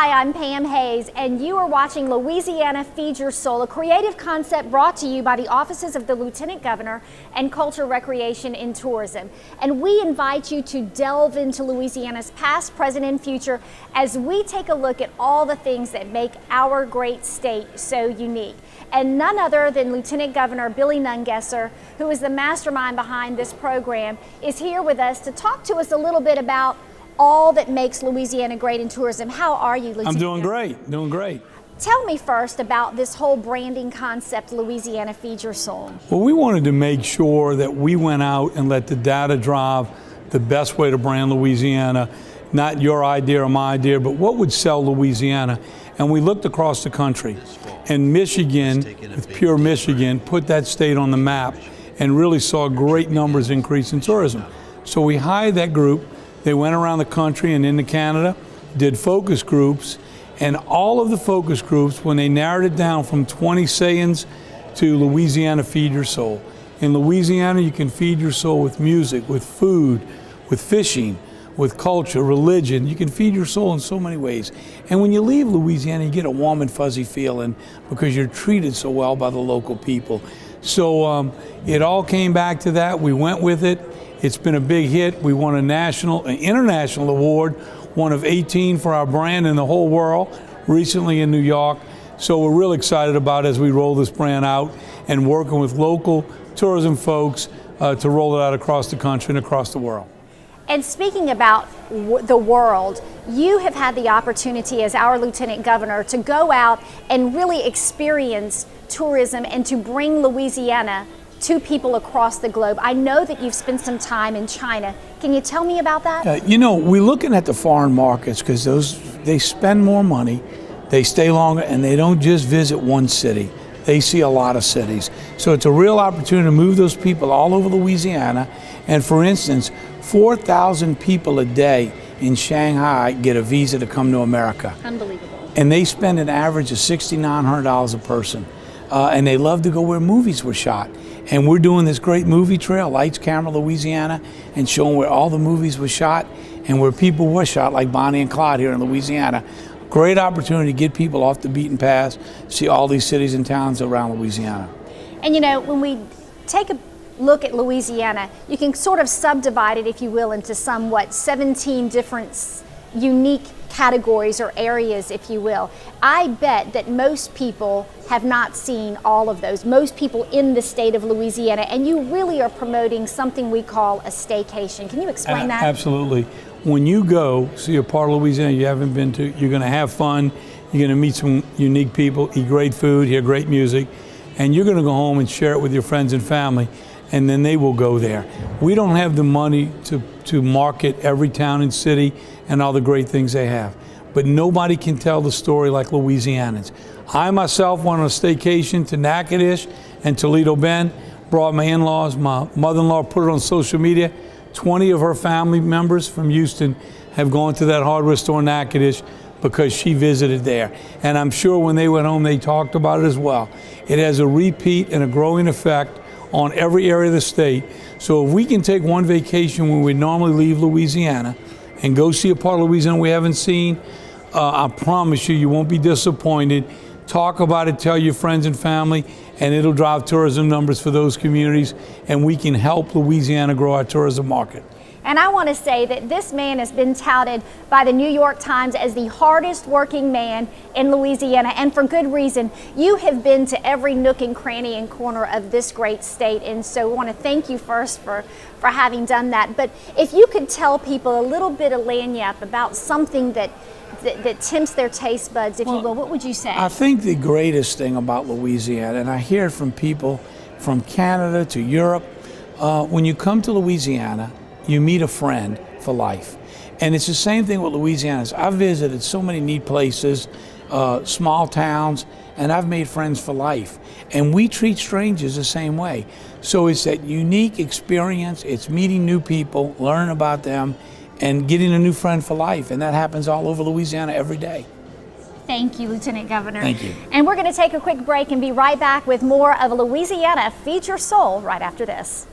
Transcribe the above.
Hi, I'm Pam Hayes, and you are watching Louisiana Feed Your Soul, a creative concept brought to you by the offices of the Lieutenant Governor and Culture, Recreation, and Tourism. And we invite you to delve into Louisiana's past, present, and future as we take a look at all the things that make our great state so unique. And none other than Lieutenant Governor Billy Nungesser, who is the mastermind behind this program, is here with us to talk to us a little bit about all that makes Louisiana great in tourism. How are you, Lieutenant? I'm doing great, doing great. Tell me first about this whole branding concept, Louisiana Feed Your Soul. Well, we wanted to make sure that we went out and let the data drive the best way to brand Louisiana, not your idea or my idea, but what would sell Louisiana. And we looked across the country, and Michigan, with pure Michigan, put that state on the map and really saw great numbers increase in tourism. So we hired that group. They went around the country and into Canada, did focus groups, and all of the focus groups, when they narrowed it down from 20 sayings to Louisiana Feed Your Soul. In Louisiana, you can feed your soul with music, with food, with fishing, with culture, religion. You can feed your soul in so many ways. And when you leave Louisiana, you get a warm and fuzzy feeling because you're treated so well by the local people. So it all came back to that. We went with it. It's been a big hit. We won an international award, one of 18 for our brand in the whole world, recently in New York. So we're real excited about it as we roll this brand out and working with local tourism folks to roll it out across the country and across the world. And speaking about the world, you have had the opportunity as our Lieutenant Governor to go out and really experience tourism and to bring Louisiana to people across the globe. I know that you've spent some time in China. Can you tell me about that? You know, we're looking at the foreign markets because they spend more money, they stay longer, and they don't just visit one city. They see a lot of cities. So it's a real opportunity to move those people all over Louisiana. And for instance, 4,000 people a day in Shanghai get a visa to come to America. Unbelievable. And they spend an average of $6,900 a person. And they love to go where movies were shot. And we're doing this great movie trail, Lights, Camera, Louisiana, and showing where all the movies were shot and where people were shot, like Bonnie and Clyde here in Louisiana. Great opportunity to get people off the beaten path, see all these cities and towns around Louisiana. And you know, when we take a look at Louisiana, you can sort of subdivide it, if you will, into somewhat 17 different unique categories or areas, if you will. I bet that most people have not seen all of those, most people in the state of Louisiana, and you really are promoting something we call a staycation. Can you explain that? Absolutely. When you go see a part of Louisiana you haven't been to, you're going to have fun, you're going to meet some unique people, eat great food, hear great music, and you're going to go home and share it with your friends and family, and then they will go there. We don't have the money to market every town and city and all the great things they have. But nobody can tell the story like Louisianans. I myself went on a staycation to Natchitoches and Toledo Bend, brought my in-laws, my mother-in-law put it on social media. 20 of her family members from Houston have gone to that hardware store in Natchitoches because she visited there. And I'm sure when they went home, they talked about it as well. It has a repeat and a growing effect on every area of the state. So if we can take one vacation when we normally leave Louisiana and go see a part of Louisiana we haven't seen, I promise you, you won't be disappointed. Talk about it, tell your friends and family, and it'll drive tourism numbers for those communities, and we can help Louisiana grow our tourism market. And I want to say that this man has been touted by the New York Times as the hardest working man in Louisiana, and for good reason. You have been to every nook and cranny and corner of this great state, and so I want to thank you first for having done that. But if you could tell people a little bit of lagniappe about something that tempts their taste buds, if you will, what would you say? I think the greatest thing about Louisiana, and I hear it from people from Canada to Europe, when you come to Louisiana, you meet a friend for life. And it's the same thing with Louisiana. I've visited so many neat places, small towns, and I've made friends for life. And we treat strangers the same way. So it's that unique experience, it's meeting new people, learning about them, and getting a new friend for life. And that happens all over Louisiana every day. Thank you, Lieutenant Governor. Thank you. And we're going to take a quick break and be right back with more of Louisiana Feed Your Soul right after this.